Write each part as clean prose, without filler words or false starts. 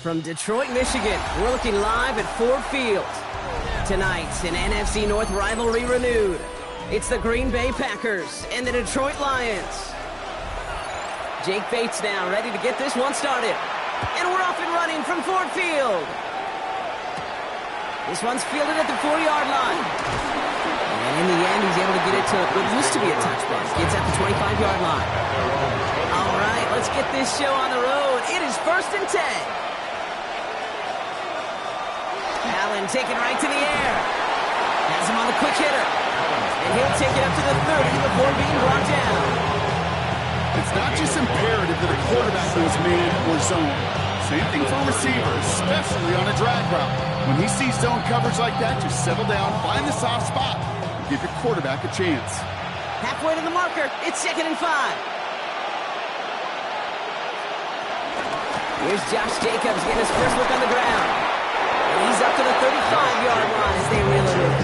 From Detroit, Michigan, we're looking live at Ford Field. Tonight, an NFC North rivalry renewed. It's the Green Bay Packers and the Detroit Lions. Jake Bates now ready to get this one started. And we're off and running from Ford Field. This one's fielded at the 4-yard line. And in the end, he's able to get it to what used to be a touchback. Gets at the 25-yard line. All right, let's get this show on the road. It is 1st and 10. Allen taken right to the air. Has him on the quick hitter. And he'll take it up to the 30 before being brought down. It's not just imperative that a quarterback goes man or zone. Same thing for a receiver, especially on a drag route. When he sees zone coverage like that, just settle down, find the soft spot, and give your quarterback a chance. Halfway to the marker, it's 2nd and 5. Here's Josh Jacobs getting his first look on the ground. And he's up to the 35-yard line as they reel it in.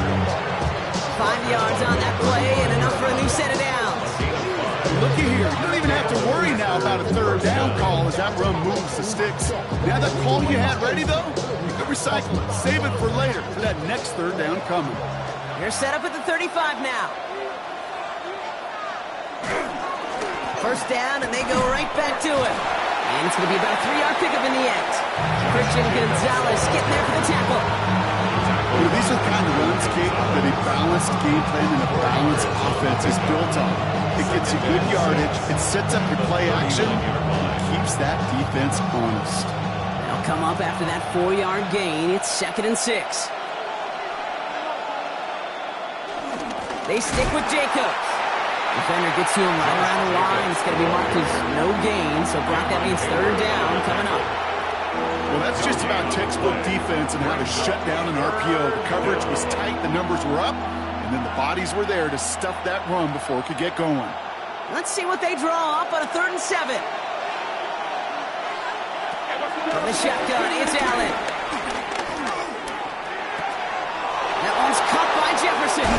5 yards on that play and enough for a new set of downs. Looky here, you don't even have to worry now about a 3rd down call as that run moves the sticks. Now that call you had ready, though, you can recycle it. Save it for later for that next 3rd down coming. You're set up at the 35 now. First down, and they go right back to it. And it's going to be about a 3-yard pickup in the end. Christian Gonzalez getting there for the tackle. You know, these are the kind of runs, Kate, that a balanced game plan and a balanced offense is built on. It gets you good yardage, it sets up your play action, and keeps that defense honest. They'll come up after that 4-yard gain. It's 2nd and 6. They stick with Jacobs. Defender gets to him right around the line. It's going to be marked as no gain, so Brock, that means 3rd down coming up. Well, that's just about textbook defense and how to shut down an RPO. The coverage was tight, the numbers were up, and then the bodies were there to stuff that run before it could get going. Let's see what they draw up on a 3rd and 7. From the shotgun, it's Allen. That one's caught by Jefferson.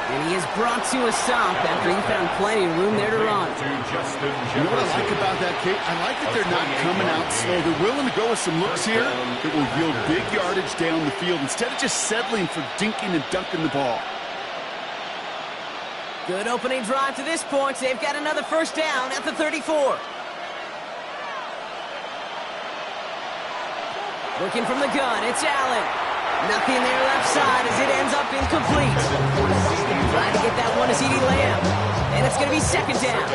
And he is brought to a stop after he found plenty of room there to run. You know what I like about that, Kate? I like that they're not coming out slow. They're willing to go with some looks here that will yield big yardage down the field instead of just settling for dinking and dunking the ball. Good opening drive to this point. They've got another 1st down at the 34. Looking from the gun, it's Allen. Nothing there left side as it ends up incomplete. Trying to get that one to CeeDee Lamb. And it's going to be 2nd down.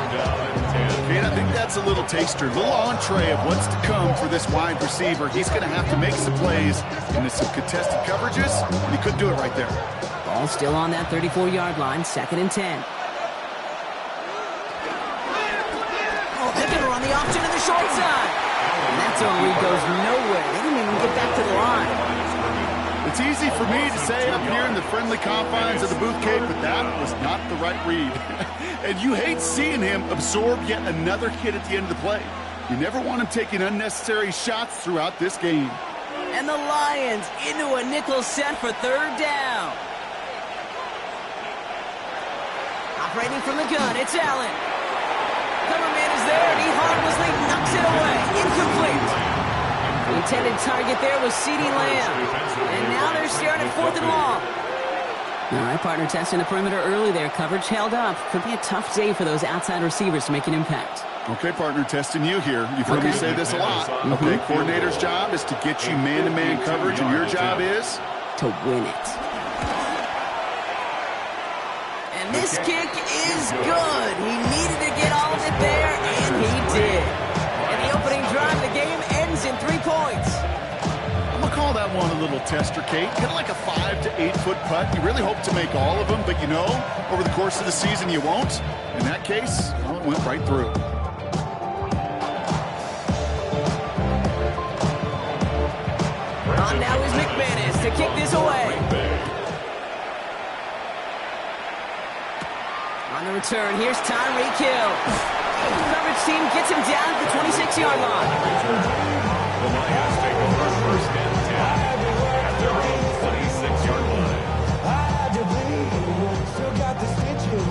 And I think that's a little taster, a little entree of what's to come for this wide receiver. He's going to have to make some plays into some contested coverages, and he couldn't do it right there. Ball still on that 34-yard line, 2nd and 10. Oh, they're going to run the option to the short side. And that zone read goes nowhere. They didn't even get back to the line. It's easy for me to say up here in the friendly confines of the booth, Kate, but that was not the right read. And you hate seeing him absorb yet another hit at the end of the play. You never want him taking unnecessary shots throughout this game. And the Lions into a nickel set for 3rd down. Operating from the gun, it's Allen. Cover man is there, and he harmlessly knocks it away. Incomplete. The intended target there was CeeDee Lamb. And now they're staring at 4th and long. All right, partner, testing the perimeter early there. Coverage held up. Could be a tough day for those outside receivers to make an impact. Okay, partner, testing you here. You've heard me say this a lot. Okay, coordinator's job is to get you man-to-man coverage, and your job is? To win it. And this kick is good. He needed to get all of it there, and he did. And the opening drive of the game ends in 3 points. I'm going to call that one a little tester, Kate. Kind of like a 5 to 8 foot putt. You really hope to make all of them, but you know, over the course of the season you won't. In that case, well, it went right through. On now is McManus to kick this away. On the return, here's Tyreek Hill. The coverage team gets him down at the 26-yard line. The Lions take over 1st and 10 at their own 26-yard line. Still got the stitches.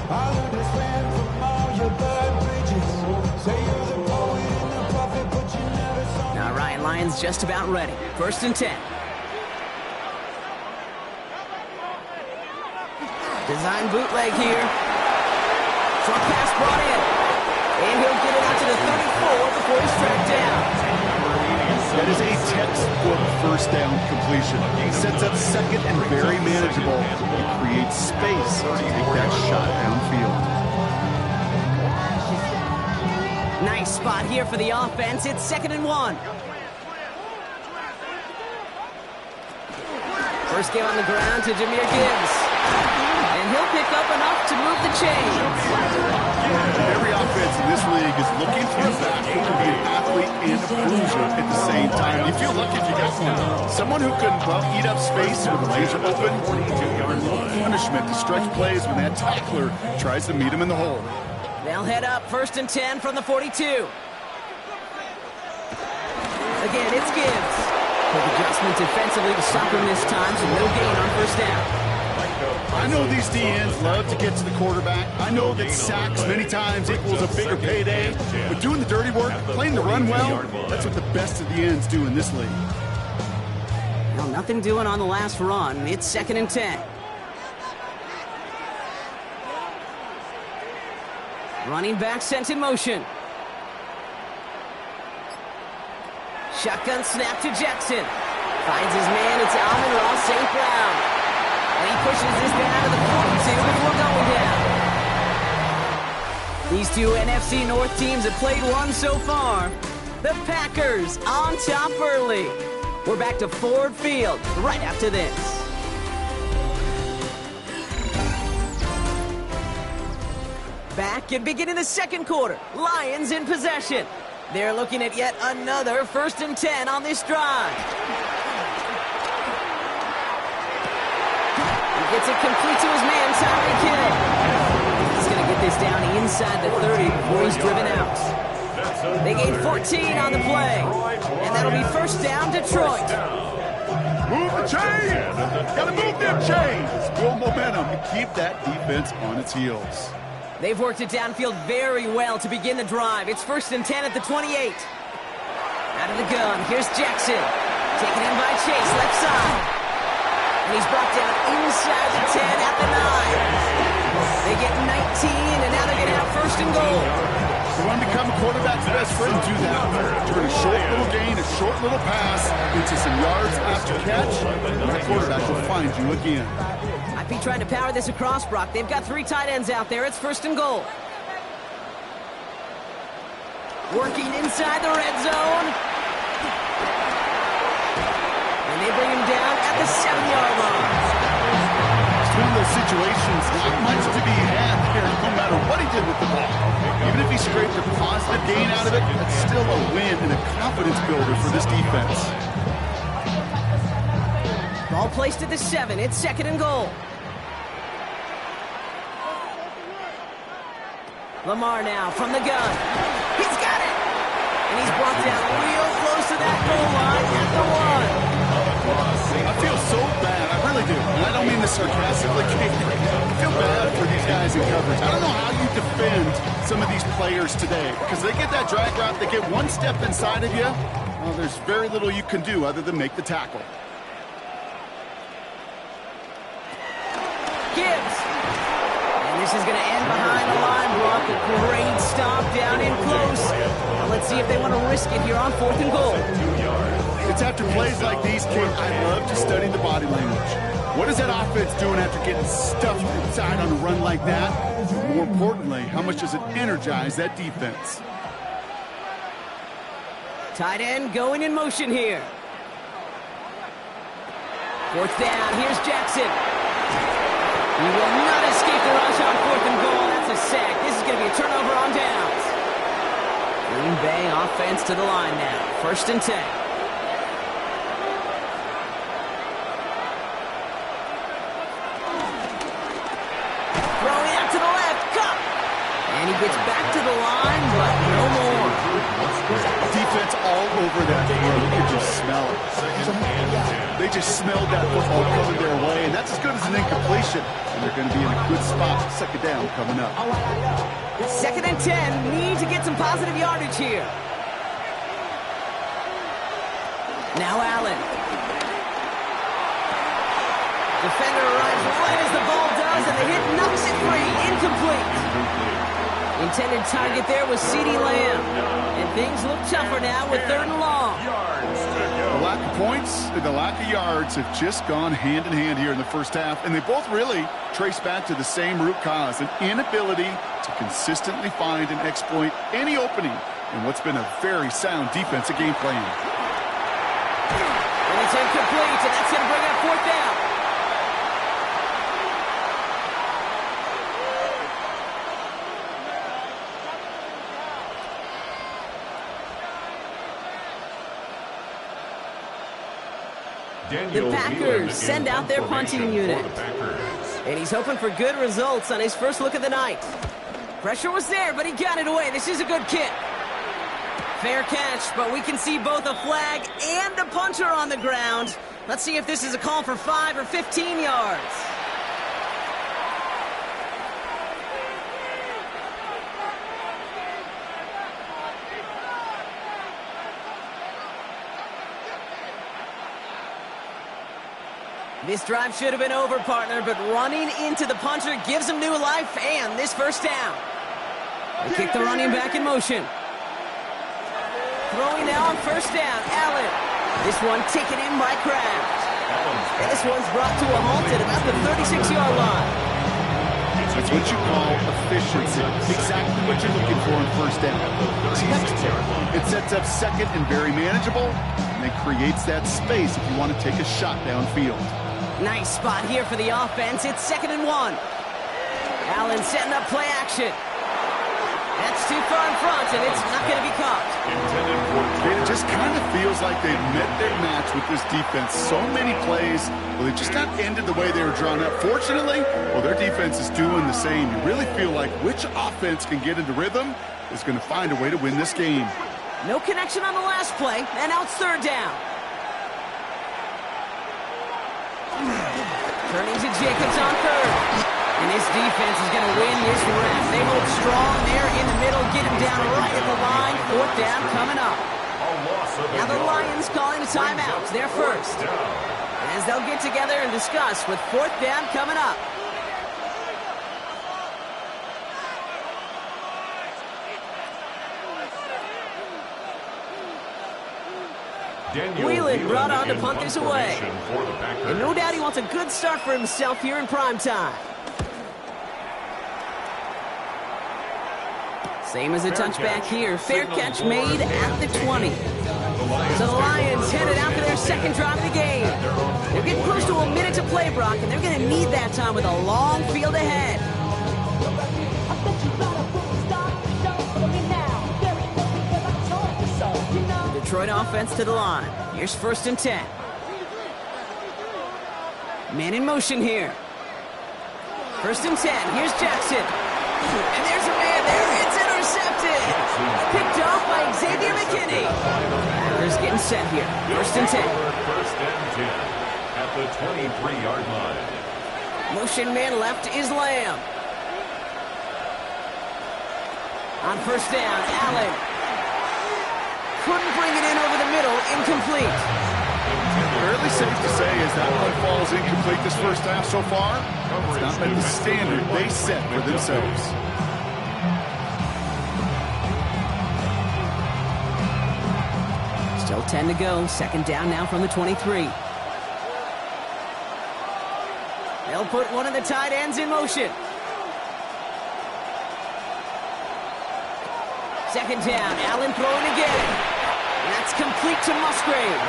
I learned to swim from all your bird bridges. Say you're the poet and the prophet, but you never saw. Now Ryan Lions just about ready. 1st and 10. Design bootleg here. Short pass brought in. And he'll get it out to the 34 before he's tracked down. That is a textbook first down completion. He sets up second and very manageable. He creates space to take that shot downfield. Nice spot here for the offense. It's 2nd and 1. First game on the ground to Jahmyr Gibbs. And he'll pick up enough to move the chains. Every offense in this league is looking for a back who can be an athlete and a bruiser at the same time. You feel lucky if you got one. Someone who can eat up space with lanes are open. Punishment to stretch plays when that tackler tries to meet him in the hole. They'll head up 1st and 10 from the 42. Again, it's Gibbs. Quick adjustment defensively to stop him this time, so no gain on 1st down. I know these DNs love to get to the quarterback. I know that sacks many times equals a bigger payday. But doing the dirty work, playing the run well, that's what the best of the ends do in this league. Well, nothing doing on the last run. It's 2nd and 10. Running back sent in motion. Shotgun snap to Jackson. Finds his man. It's Amon-Ra St. Brown. And he pushes this down to the 42 before going down. These two NFC North teams have played one so far. The Packers on top early. We're back to Ford Field right after this. Back and beginning the 2nd quarter. Lions in possession. They're looking at yet another 1st and 10 on this drive. Gets it complete to his man, Tyreek Hill. He's going to get this down inside the 30 before he's driven out. They gain 14 on the play. And that'll be 1st down, Detroit. Move the chains! Gotta move them chains! Build momentum and keep that defense on its heels. They've worked it downfield very well to begin the drive. It's 1st and 10 at the 28. Out of the gun, here's Jackson. Taken in by Chase, left side. And he's brought down inside the 10 at the 9. They get 19, and now they're getting out 1st and goal. You want to become a quarterback's best friend, do that. Turn a short little gain, a short little pass into some yards after catch, and that quarterback will find you again. Might be trying to power this across, Brock. They've got 3 tight ends out there. It's 1st and goal. Working inside the red zone. They bring him down at the 7-yard line. It's one of those situations, not much to be had here, no matter what he did with the ball. Even if he scraped a positive gain out of it, that's still a win and a confidence builder for this defense. Ball placed at the 7. It's 2nd and goal. Lamar now from the gun. He's got it! And he's brought down real close to that goal line at the 1. I feel so bad, I really do. And I don't mean this sarcastically. I feel bad for these guys in coverage. I don't know how you defend some of these players today. Because they get that drag route, they get one step inside of you. Well, there's very little you can do other than make the tackle. Gibbs. And this is going to end behind the line block. A great stop down in close. Now let's see if they want to risk it here on 4th and goal. It's after plays like these, Kate, I love to study the body language. What is that offense doing after getting stuffed inside on a run like that? More importantly, how much does it energize that defense? Tight end going in motion here. 4th down, here's Jackson. He will not escape the rush on 4th and goal. That's a sack. This is going to be a turnover on downs. Green Bay offense to the line now. 1st and 10. And he gets back to the line, but no more. Defense all over that throw. You can just smell it. They just smelled that football coming their way, and that's as good as an incompletion. And they're going to be in a good spot. 2nd down coming up. 2nd and 10. Need to get some positive yardage here. Now Allen. Defender arrives right as the ball does, and the hit knocks it free. Incomplete. Intended target there was CeeDee Lamb. And things look tougher now with 3rd and long. The lack of points and the lack of yards have just gone hand in hand here in the first half, and they both really trace back to the same root cause, an inability to consistently find and exploit any opening in what's been a very sound defensive game plan. And it's incomplete, and that's going to bring up 4th down. The Packers send out their punting unit. And he's hoping for good results on his first look of the night. Pressure was there, but he got it away. This is a good kick. Fair catch, but we can see both a flag and a punter on the ground. Let's see if this is a call for 5 or 15 yards. This drive should have been over, partner, but running into the punter gives him new life and this first down. They kick the running back in motion. Throwing now on 1st down, Allen. This one taken in by Kraft. And this one's brought to a halt at about the 36-yard line. That's what you call efficiency. Exactly what you're looking for in 1st down. It sets up 2nd and very manageable, and it creates that space if you want to take a shot downfield. Nice spot here for the offense. It's 2nd and 1. Allen setting up play action. That's too far in front, and it's not going to be caught. It just kind of feels like they've met their match with this defense. So many plays, well, they just not ended the way they were drawn up. Fortunately, well, their defense is doing the same. You really feel like which offense can get into rhythm is going to find a way to win this game. No connection on the last play, and now it's 3rd down. Turning to Jacobs on 3rd. And this defense is going to win this rep. They hold strong there in the middle, get him down right at the line. 4th down coming up. Now the Lions calling a timeout. They're first. As they'll get together and discuss with 4th down coming up. Wheelan brought on to punt this away. And no doubt he wants a good start for himself here in prime time. Same as a touchback here. Fair catch made at the 20. So the Lions headed out for their 2nd drive of the game. They're getting close to a minute to play, Brock, and they're going to need that time with a long field ahead. Detroit offense to the line. Here's 1st and 10. Man in motion here. 1st and 10. Here's Jackson. And there's a man there. It's intercepted. Picked off by Xavier McKinney. Packers getting set here. 1st and 10. 1st and 10 at the 23-yard line. Motion man left is Lamb. On 1st down, Allen. Couldn't bring it in over the middle. Incomplete. Fairly safe to say as that one falls incomplete this first half so far, it's not met the standard they set for themselves. Still 10 to go. 2nd down now from the 23. They'll put one of the tight ends in motion. 2nd down. Allen throwing again. And that's complete to Musgrave.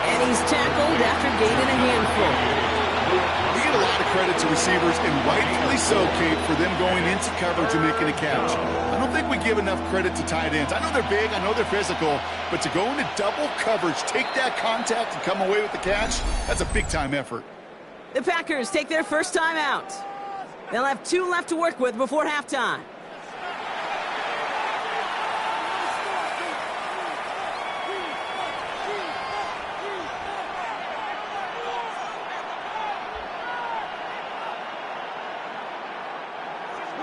And he's tackled after gaining a handful. We get a lot of credit to receivers, and rightfully so, Kate, for them going into coverage and making a catch. I don't think we give enough credit to tight ends. I know they're big, I know they're physical, but to go into double coverage, take that contact, and come away with the catch, that's a big-time effort. The Packers take their first time out. They'll have 2 left to work with before halftime.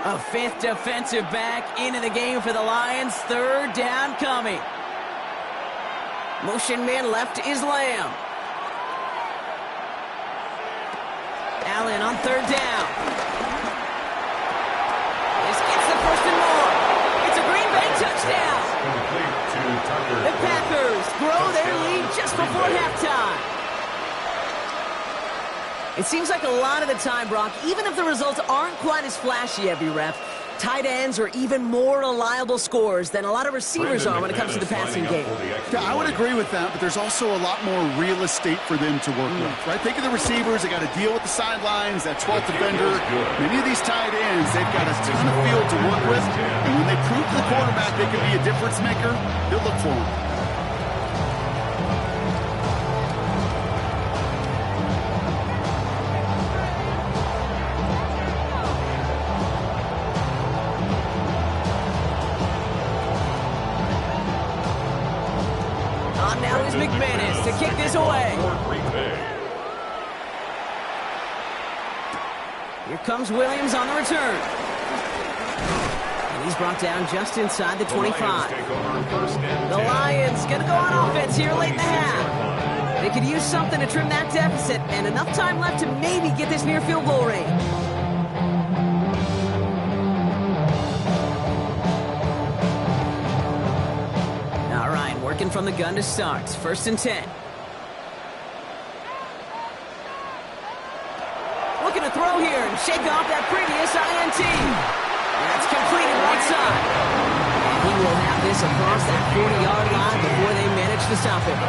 A 5th defensive back into the game for the Lions. 3rd down coming. Motion man left is Lamb. Allen on third down. This gets the first and more. It's a Green Bay touchdown. The Packers grow their lead just before halftime. It seems like a lot of the time, Brock, even if the results aren't quite as flashy every rep, tight ends are even more reliable scorers than a lot of receivers are when it comes to the passing game. Yeah, I would agree with that, but there's also a lot more real estate for them to work with, right? Think of the receivers. They got to deal with the sidelines, that 12th defender. Many of these tight ends, they've got a ton of field to work with, and when they prove to the quarterback they can be a difference maker, they'll look for them. McManus to kick this away. Here comes Williams on the return. And he's brought down just inside the 25. The Lions going to go on offense here late in the half. They could use something to trim that deficit, and enough time left to maybe get this near field goal range. Working from the gun to start. 1st and 10. Looking to throw here and shake off that previous INT. That's completed right side. And he will have this across that 40-yard line before they manage to stop him.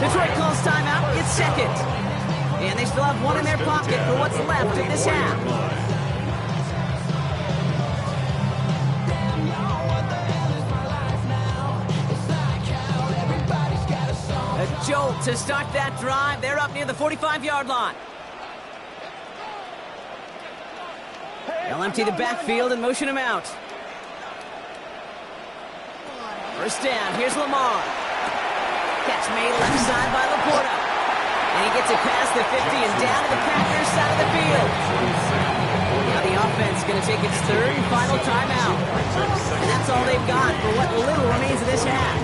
Detroit calls timeout. It's 2nd. And they still have one in their pocket for what's left of this half. Jolt to start that drive. They're up near the 45-yard line. They'll empty the backfield and motion him out. 1st down. Here's Lamar. Catch made left side by Laporta. And he gets it past the 50 and down to the Packers side of the field. Now the offense is going to take its 3rd and final timeout. And that's all they've got for what little remains of this half.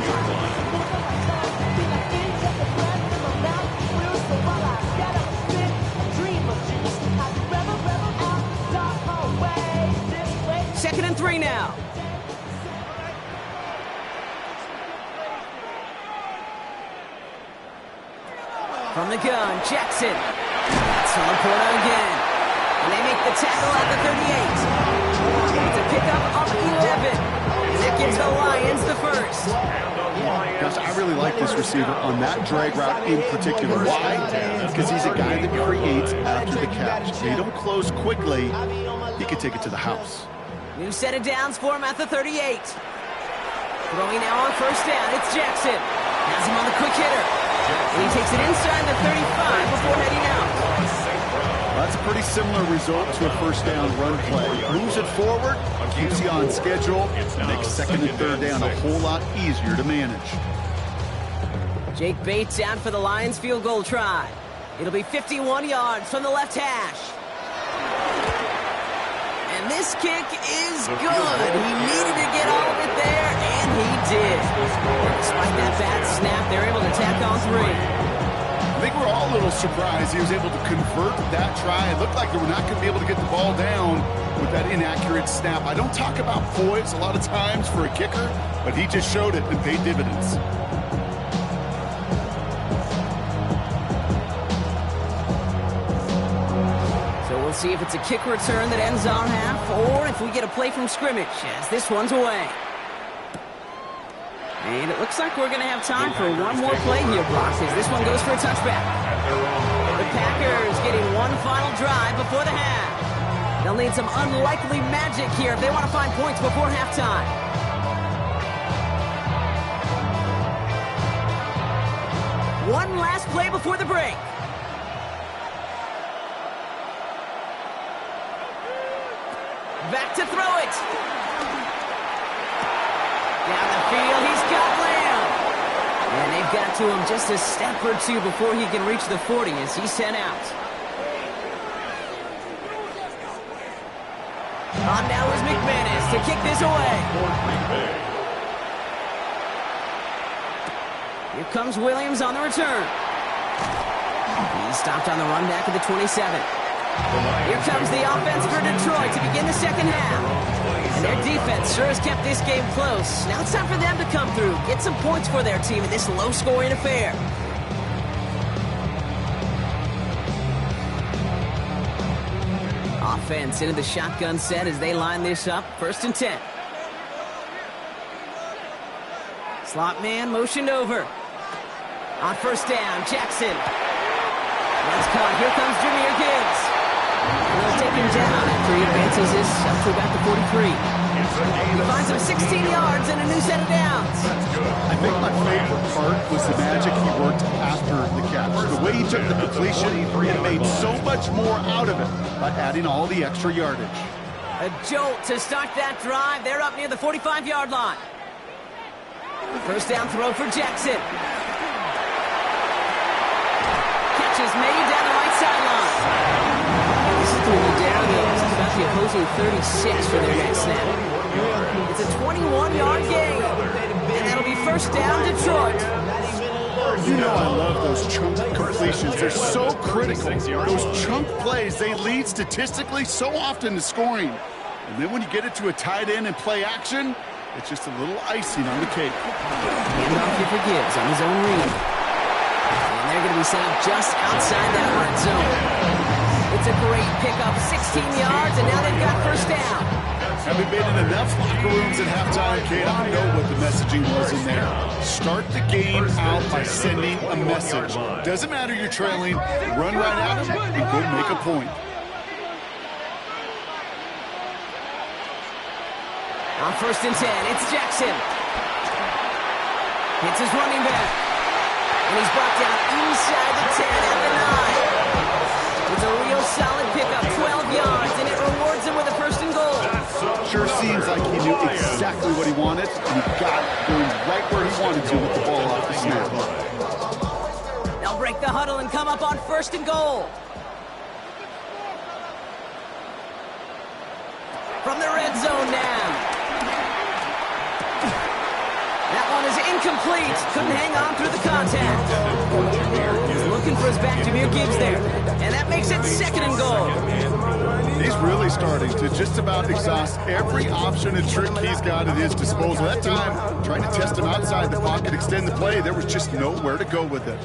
Second and 3 now. From the gun, Jackson. That's on Laporta again. And they make the tackle at the 38. It's a pickup of 11. And that gives the Lions the first. Gosh, I really like this receiver on that drag route in particular. Why? Because he's a guy that creates after the catch. They don't close quickly. He could take it to the house. New set of downs for him at the 38. Throwing now on 1st down, it's Jackson. Has him on the quick hitter. And he takes it inside the 35 before heading out. That's a pretty similar result to a 1st down run play. Moves it forward, keeps you on schedule, makes 2nd and 3rd down a whole lot easier to manage. Jake Bates out for the Lions field goal try. It'll be 51 yards from the left hash. And this kick is good. He needed to get all of it there, and he did. Despite that bad snap, they're able to tack on 3. I think we're all a little surprised he was able to convert that try. It looked like they were not going to be able to get the ball down with that inaccurate snap. I don't talk about poise a lot of times for a kicker, but he just showed it and paid dividends. See if it's a kick return that ends our half, or if we get a play from scrimmage as this one's away. And it looks like we're going to have time for one more play here, Brock, as this one goes for a touchback. The Packers getting one final drive before the half. They'll need some unlikely magic here if they want to find points before halftime. One last play before the break. Back to throw it. Down the field, he's got Lamb. And they've got to him just a step or two before he can reach the 40 as he's sent out. On now is McManus to kick this away. Here comes Williams on the return. He's stopped on the run back at the 27. Here comes the offense for Detroit to begin the second half. And their defense sure has kept this game close. Now it's time for them to come through, get some points for their team in this low-scoring affair. Offense into the shotgun set as they line this up. 1st and 10. Slot man motioned over. On 1st down, Jackson. That's caught. Here comes Jahmyr Gibbs. And they'll take him down after he advances this up to about the 43. He finds him 16 yards and a new set of downs. I think my favorite part was the magic he worked after the catch. The way he took the completion and made so much more out of it by adding all the extra yardage. A jolt to start that drive. They're up near the 45-yard line. 1st down throw for Jackson. Catch is made down the right sideline. This is going to be down though. This is about the opposing 36 for their next snap. It's a 21-yard gain. And that'll be 1st down, Detroit. You know I love those chunk completions. They're so critical. Those chunk plays, they lead statistically so often to scoring. And then when you get it to a tight end and play action, it's just a little icing on the cake. Handoff here for Gibbs on his own read. And they're going to be set up just outside that red zone. It's a great pickup, 16 yards, and now they've got 1st down. Having been in enough locker rooms at halftime, Kate, I know what the messaging was in there. Start the game out by sending a message. Doesn't matter you're trailing, run right at them and go make a point. On 1st and 10, it's Jackson. It's his running back. And he's brought down inside the 10 at the 9. It's a real solid pickup, 12 yards, and it rewards him with a 1st and goal. Sure seems like he knew exactly what he wanted, and he got going right where he wanted to with the ball off the snap. They'll break the huddle and come up on 1st and goal. From the red zone now. That one is incomplete. Couldn't hang on through the contact. He's looking for his back, Jahmyr Gibbs there. And that makes it 2nd and goal. He's really starting to just about exhaust every option and trick he's got at his disposal. That time, trying to test him outside the pocket, extend the play, there was just nowhere to go with it.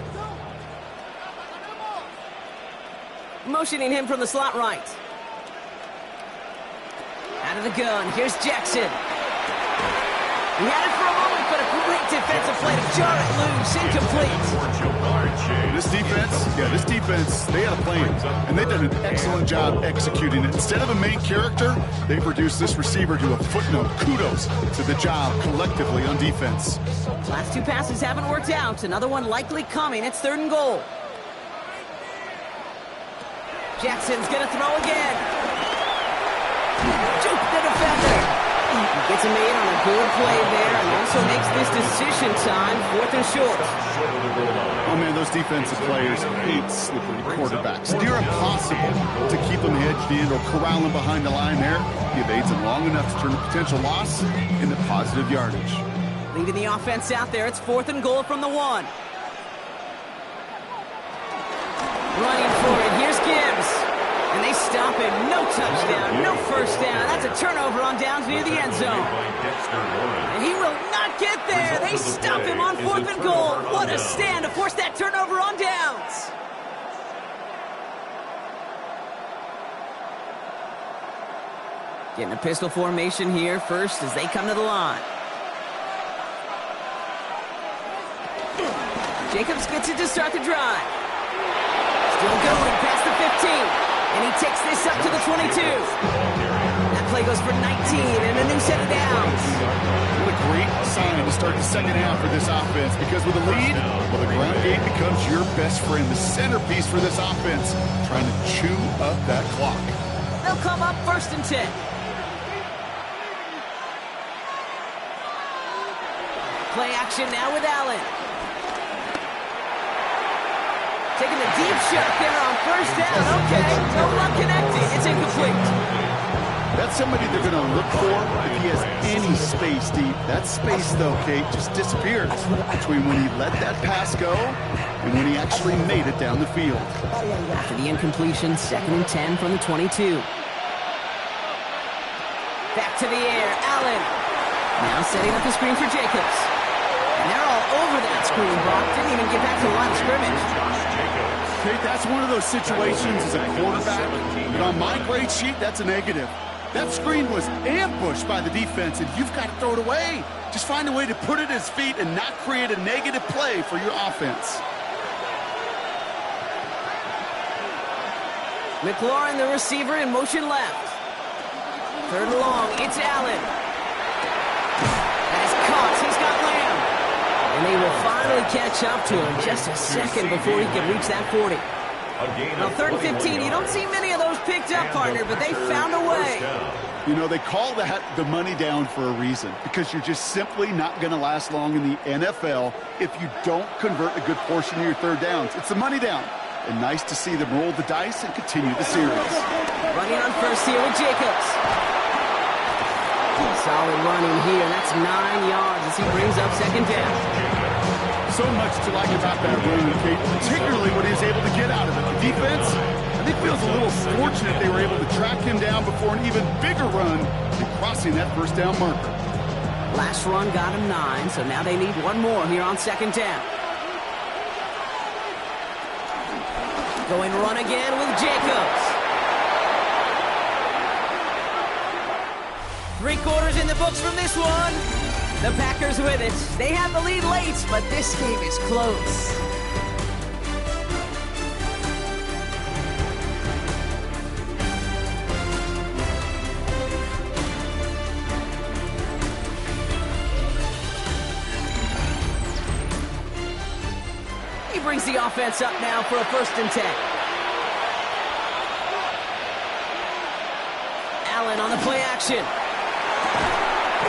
Motioning him from the slot right. Out of the gun, here's Jackson. He had it for a moment, but a great defensive play to jar it loose, incomplete. This defense, they had a plan, and they've done an excellent job executing it. Instead of a main character, they've reduced this receiver to a footnote. Kudos to the job collectively on defense. Last 2 passes haven't worked out. Another one likely coming. It's 3rd and goal. Jackson's going to throw again. Juke the defender. Gets him made on a good play there and also makes this decision time 4th and short. Oh, man, those defensive players hate slippery quarterbacks. Near impossible to keep them hedged in or corral them behind the line there. He evades them long enough to turn a potential loss into positive yardage. Leaving the offense out there, it's 4th and goal from the 1. Running for it, here's Gibbs. And they stop him. No touchdown, no 1st down. That's a turnover on downs near the end zone. And he will not get there. They stop him on 4th and goal. What a stand to force that turnover on downs. Getting a pistol formation here first as they come to the line. Jacobs gets it to start the drive. Still going past the 15. And he takes this up to the 22. That play goes for 19 and a new set of downs. What a great sign to start the second half for this offense, because with a lead, well, the ground game becomes your best friend, the centerpiece for this offense, trying to chew up that clock. They'll come up 1st and 10. Play action now with Allen. Taking a deep shot there on 1st down. Okay, no luck connecting. It's incomplete. That's somebody they're going to look for if he has any space deep. That space, though, Kate, just disappears between when he let that pass go and when he actually made it down the field. After the incompletion, 2nd and 10 from the 22. Back to the air, Allen. Now setting up the screen for Jacobs. And they're all over that screen, Brock. Didn't even get back to the line of scrimmage. Kate, that's one of those situations as a quarterback, and on my grade sheet, that's a negative. That screen was ambushed by the defense, and you've got to throw it away. Just find a way to put it at his feet and not create a negative play for your offense. McLaurin, the receiver, in motion left. 3rd and long, it's Allen. That is caught. He's got Lamb. And they will finally catch up to him just a second before he can reach that 40. Now, 3rd and 15, you don't see many of those picked up, partner, but they found a way. You know, they call that the money down for a reason, because you're just simply not going to last long in the NFL if you don't convert a good portion of your 3rd downs. It's the money down. And nice to see them roll the dice and continue the series. Running on first here with Jacobs. Solid running here. That's 9 yards as he brings up 2nd down. So much to like about that run, Kate, particularly when he was able to get out of it. The defense, I think, feels a little fortunate they were able to track him down before an even bigger run and crossing that 1st down marker. Last run got him 9, so now they need one more here on 2nd down. Going run again with Jacobs. 3 quarters in the books from this one. The Packers with it. They have the lead late, but this game is close. He brings the offense up now for a 1st and 10. Allen on the play action.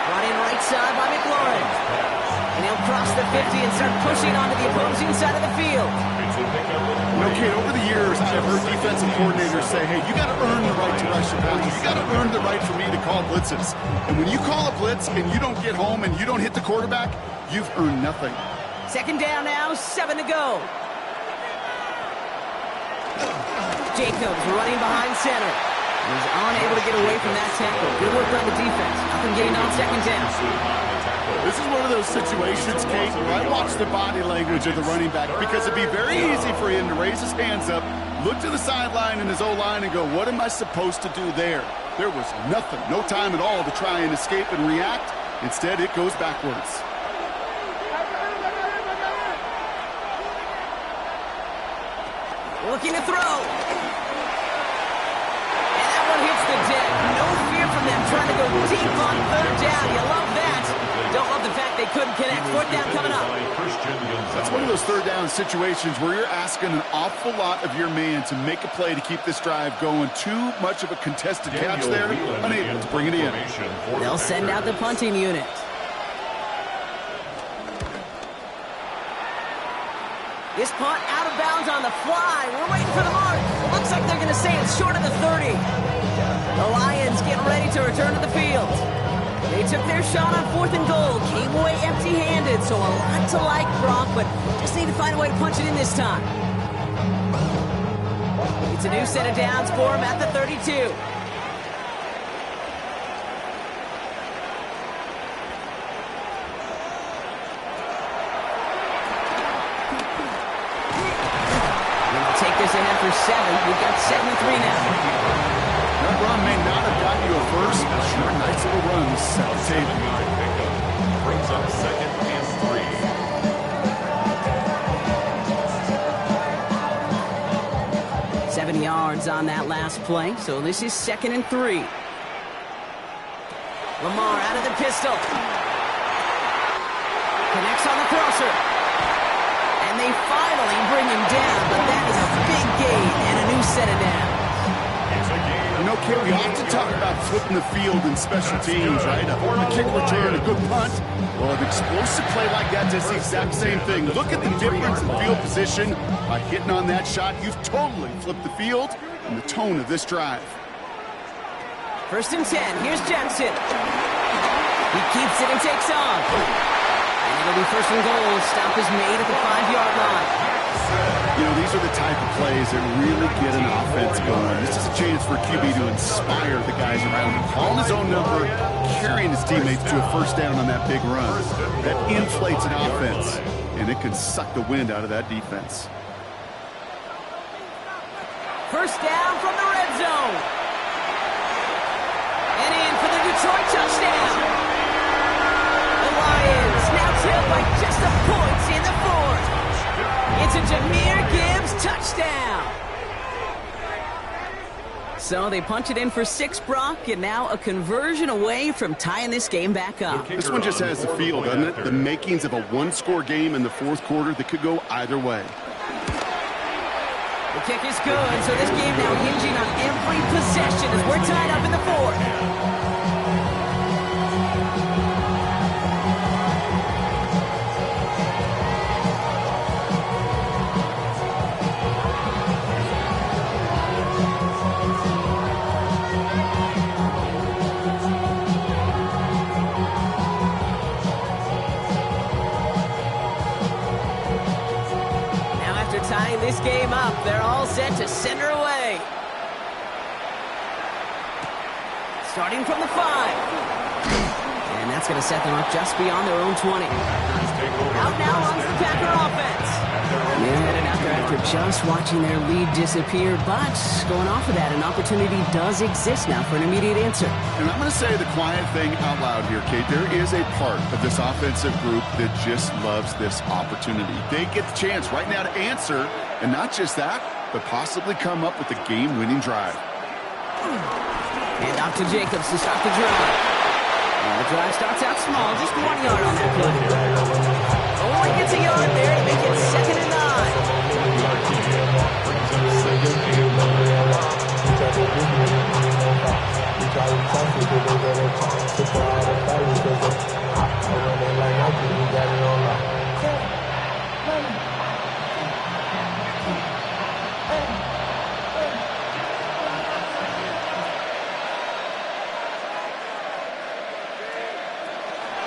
Brought in right side by McLaurin. And he'll cross the 50 and start pushing onto the opposing side of the field. You know, Kate, over the years, I've heard defensive coordinators say, hey, you got to earn the right to rush your passer. You got to earn the right for me to call blitzes. And when you call a blitz and you don't get home and you don't hit the quarterback, you've earned nothing. 2nd down now, 7 to go. Jacobs running behind center. He's unable to get away from that tackle. Good work by the defense. Nothing gained on 2nd down. This is one of those situations, Kate, where I watch the body language of the running back, because it'd be very easy for him to raise his hands up, look to the sideline in his O-line and go, what am I supposed to do there? There was nothing, no time at all to try and escape and react. Instead, it goes backwards. Looking to throw. Hits the deck. No fear from them trying to go deep on 3rd down. You love that. Don't love the fact they couldn't connect. 4th down coming up. That's one of those 3rd down situations where you're asking an awful lot of your man to make a play to keep this drive going. Too much of a contested catch there. Unable to bring it in. They'll send out the punting unit. This punt out of bounds on the fly. We're waiting for the mark. Looks like they're going to say it's short of the 30. The Lions get ready to return to the field. They took their shot on 4th and goal. Came away empty-handed, so a lot to like, Brock, but just need to find a way to punch it in this time. It's a new set of downs for him at the 32. This ahead for 7. We've got 7-3 now. That run may not have gotten you a first, but sure, nice little run to set the table. Brings up 2nd and 3. 7 yards on that last play, so this is 2nd and 3. Lamar out of the pistol. Connects on the crosser. And they finally bring him down, but that is a big gain and a new set of downs. You know, Kate, we often talk about flipping the field in special teams, right? A kick return, a good punt. Well, an explosive play like that does the exact same thing. Look at the difference in field position. By hitting on that shot, you've totally flipped the field and the tone of this drive. First and 10. Here's Jackson. He keeps it and takes off. And it'll be first and goal. Stop is made at the 5-yard line. You know, these are the type of plays that really get an offense going. This is a chance for QB to inspire the guys around him. Calling his own number, carrying his teammates to a first down on that big run. That inflates an offense, and it can suck the wind out of that defense. First down from the red zone. And in for the Detroit touchdown. The Lions now trail by just a point in the fourth. It's a Jahmyr Gibbs touchdown. So they punch it in for 6, Brock, and now a conversion away from tying this game back up. This one just has the feel, doesn't it? The makings of a one-score game in the fourth quarter that could go either way. The kick is good, so this game now hinging on every possession as we're tied up in the fourth. Tying this game up, they're all set to center away. Starting from the 5. And that's going to set them up just beyond their own 20. Out now runs the Packer offense. They're headed out there after just watching their lead disappear, but going off of that, an opportunity does exist now for an immediate answer. And I'm going to say the quiet thing out loud here, Kate. There is a part of this offensive group that just loves this opportunity. They get the chance right now to answer, and not just that, but possibly come up with a game-winning drive. And off to Jacobs to start the drive. The drive starts out small, just 1 yard on that play. Only gets a yard there to make it 2nd and 9.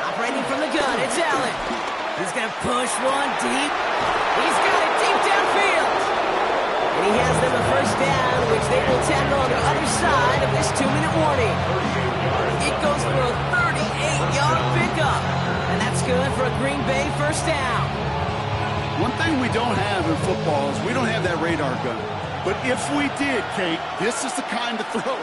Operating from the gun, it's Allen. He's going to push one deep. He's got it deep downfield. And he has them a first down, which they will tackle on the other side of this 2-minute warning. It goes for a 38-yard pickup. And that's good for a Green Bay first down. One thing we don't have in football is we don't have that radar gun. But if we did, Kate, this is the kind of throw,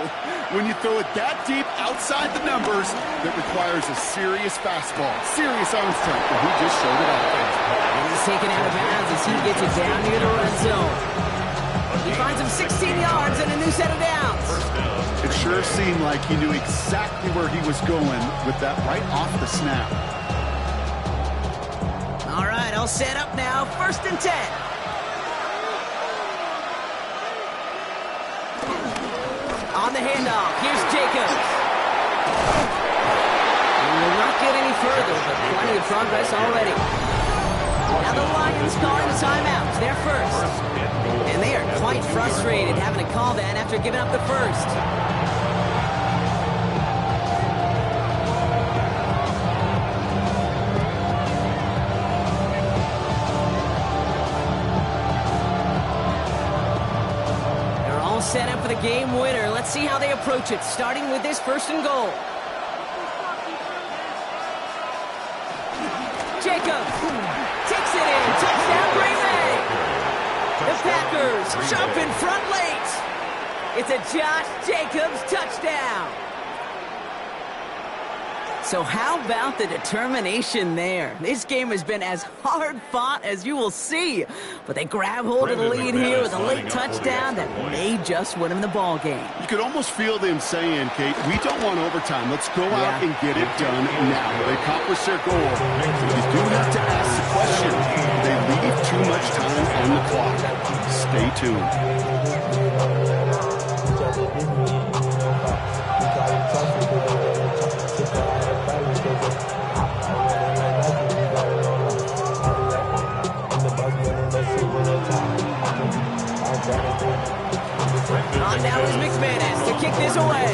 when you throw it that deep outside the numbers, that requires a serious fastball, serious arm strength, and he just showed it off. And he's taken out of bounds as he gets it down near the red zone. He finds him 16 yards and a new set of downs. It sure seemed like he knew exactly where he was going with that right off the snap. All right, all set up now, 1st and 10. On the handoff, here's Jacobs. And will not get any further, but plenty of progress already. Now the Lions calling a timeout. They're first. And they are quite frustrated having to call that after giving up the first. Set up for the game winner. Let's see how they approach it, starting with this 1st and goal. Jacobs takes it in. Touchdown, Green Bay. The Packers jump in front late. It's a Josh Jacobs touchdown. So how about the determination there? This game has been as hard fought as you will see. But they grab hold of the lead here with a late touchdown that may just win them the ball game. You could almost feel them saying, Kate, we don't want overtime. Let's go out and get it done now. They accomplish their goal. But you do have to ask the question, do they leave too much time on the clock? Stay tuned. On now is McManus to kick this away.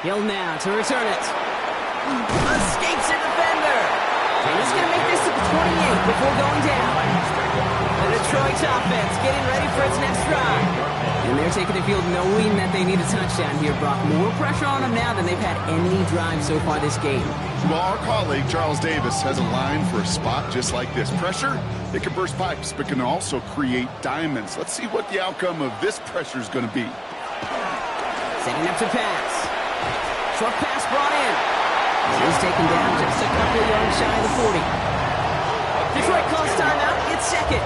Hill now to return it. Escapes a defender. And he's going to make this to the 28 before going down. The Detroit offense getting ready for its next drive. And they're taking the field knowing that they need a touchdown here, Brock. More pressure on them now than they've had any drive so far this game. Well, our colleague, Charles Davis, has a line for a spot just like this. Pressure, it can burst pipes, but can also create diamonds. Let's see what the outcome of this pressure is going to be. Setting up to pass. Short pass brought in. He's taken down just a couple of yards shy of the 40. Detroit calls timeout. It's second.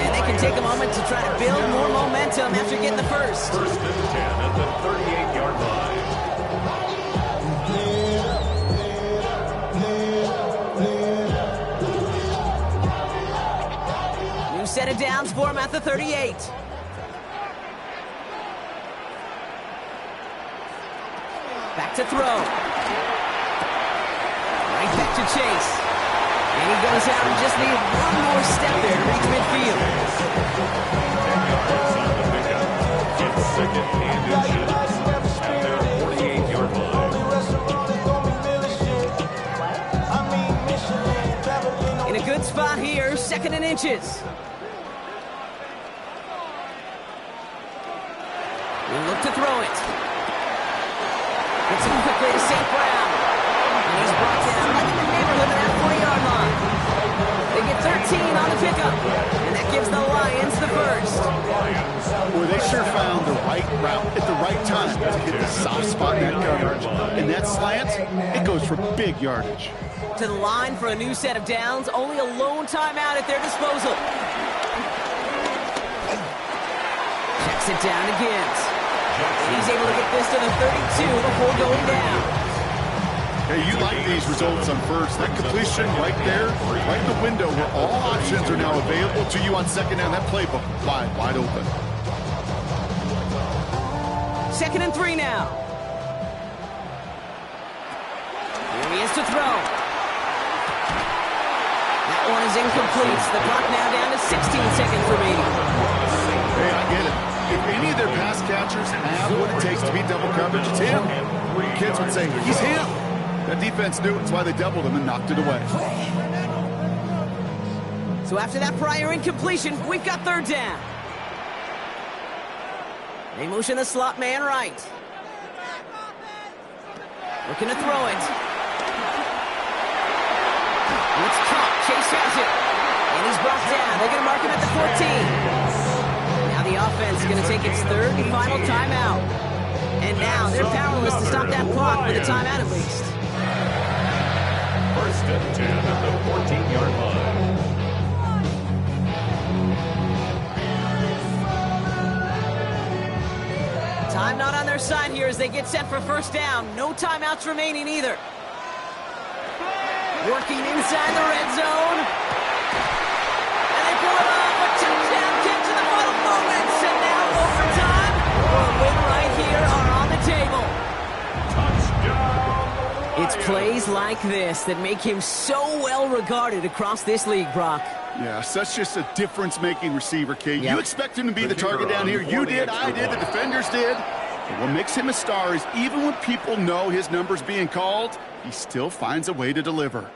And they can take a moment to try to build more momentum after getting the first. First and 10 at the 38-yard line. New set of downs for him at the 38. Back to throw. Right back to Chase. And he goes out and just needs one more step there to reach midfield. 10 yards on the pickup. It's second and inches at their 48-yard line. In a good spot here, second and inches. We'll look to throw it. Gets it quickly to St. Brown. And he's brought down right in the neighborhood of that 40-yard line. They get 13 on the pickup. And that gives the Lions the first. Boy, they sure found the right route at the right time to hit the soft spot in that coverage. And that slant, it goes for big yardage. To the line for a new set of downs. Only a lone timeout at their disposal. Checks it down to Gibbs. He's able to get this to the 32 before going down. Hey, you like these results on first. That completion right there, right in the window where all options are now available to you on second down. That playbook wide open. Second and 3 now. Here he is to throw. That one is incomplete. The clock now down to 16 seconds remaining. Hey, I get it. If any of their pass catchers have what it takes to beat double coverage, it's him. Kids would say, he's him. That defense knew it's why they doubled him and knocked it away. So after that prior incompletion, we've got third down. They motion the slot man right. Looking to throw it. It's caught. Chase has it. And he's brought down. They're going to mark him at the 14. Now the offense is going to take its third and final timeout. And now they're powerless to stop that clock with a timeout at least. First and 10 at the 14-yard line. Time not on their side here as they get set for first down. No timeouts remaining either. Working inside the red zone. And they pull it off. A touchdown catch in the final moments. And now overtime or a win right here are on the table. Touchdown! It's plays like this that make him so well regarded across this league, Brock. Yeah, such just a difference-making receiver, Kate. Yep. You expect him to be the target down here. You did, I did, the defenders did. But what makes him a star is even when people know his number's being called, he still finds a way to deliver.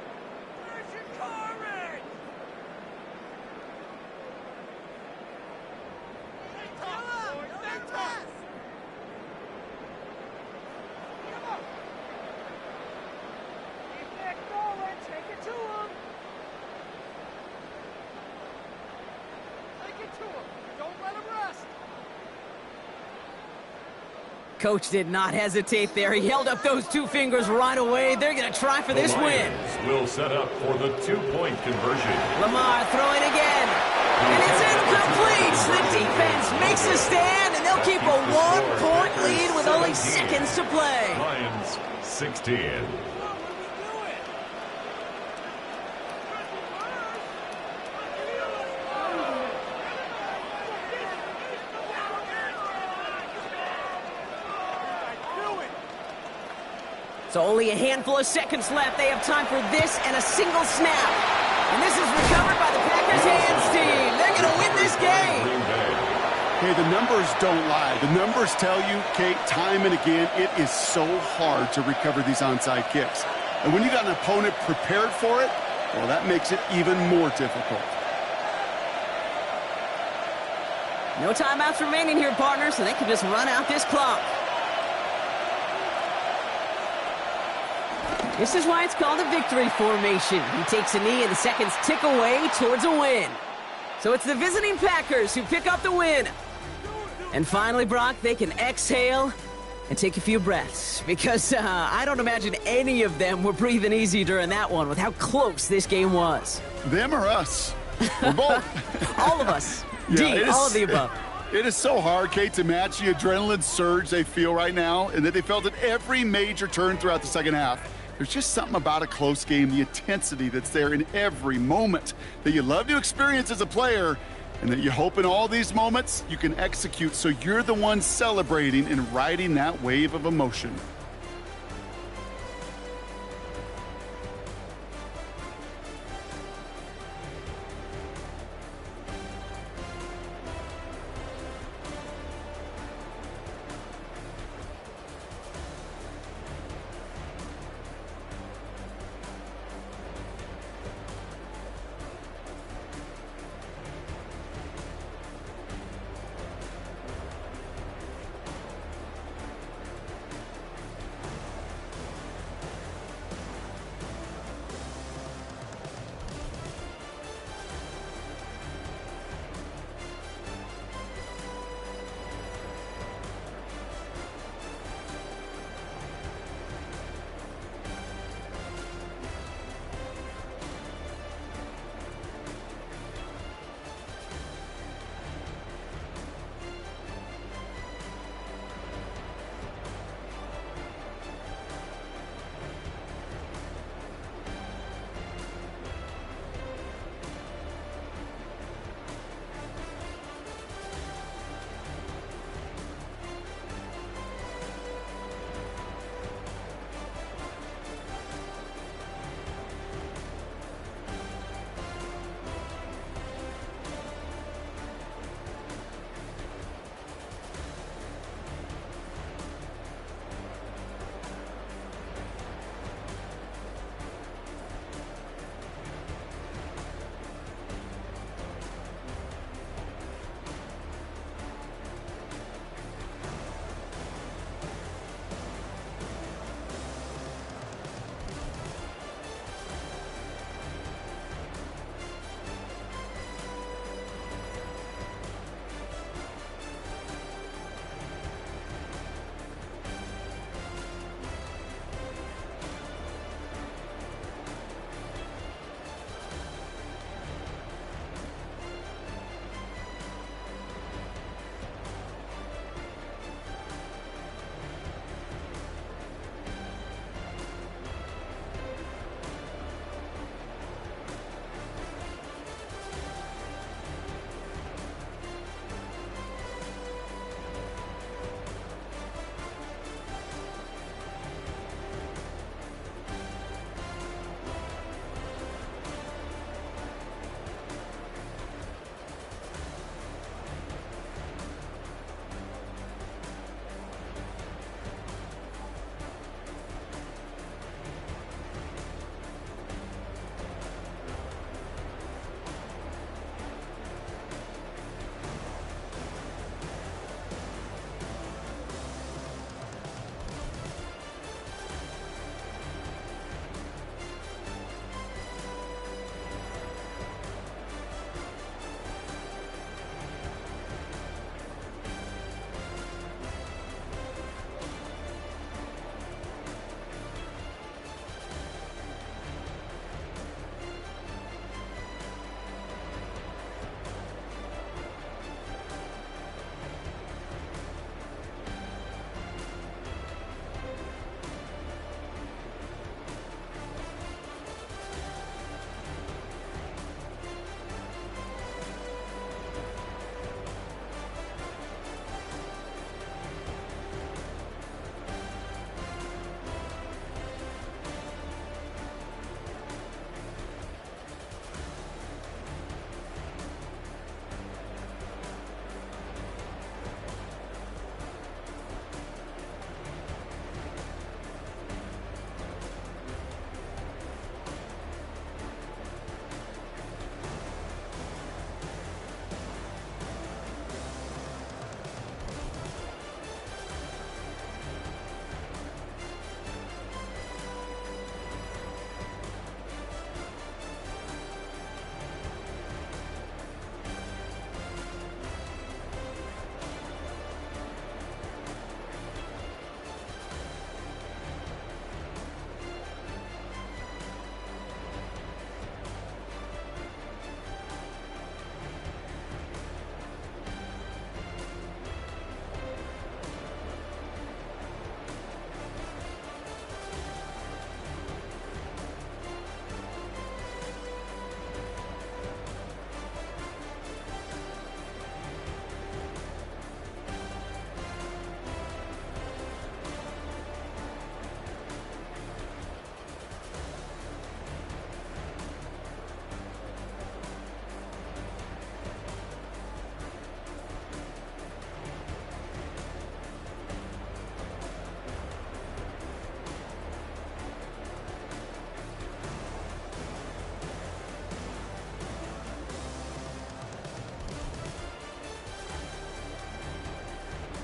Coach did not hesitate there. He held up those two fingers right away. They're going to try for this win. Will set up for the two-point conversion. Lamar throwing again. And it's incomplete. The defense makes a stand, and they'll keep a one-point lead with only seconds to play. Lions 16. So only a handful of seconds left. They have time for this and a single snap. And this is recovered by the Packers hands team. They're going to win this game. Hey, the numbers don't lie. The numbers tell you, Kate, time and again, it is so hard to recover these onside kicks. And when you got an opponent prepared for it, well, that makes it even more difficult. No timeouts remaining here, partner, so they can just run out this clock. This is why it's called a victory formation. He takes a knee and the seconds tick away towards a win. So it's the visiting Packers who pick up the win. And finally, Brock, they can exhale and take a few breaths. Because I don't imagine any of them were breathing easy during that one with how close this game was. Them or us? We're both. All of us. Yeah, all of the above. It is so hard, Kate, to match the adrenaline surge they feel right now and that they felt at every major turn throughout the second half. There's just something about a close game, the intensity that's there in every moment that you love to experience as a player, and that you hope in all these moments you can execute so you're the one celebrating and riding that wave of emotion.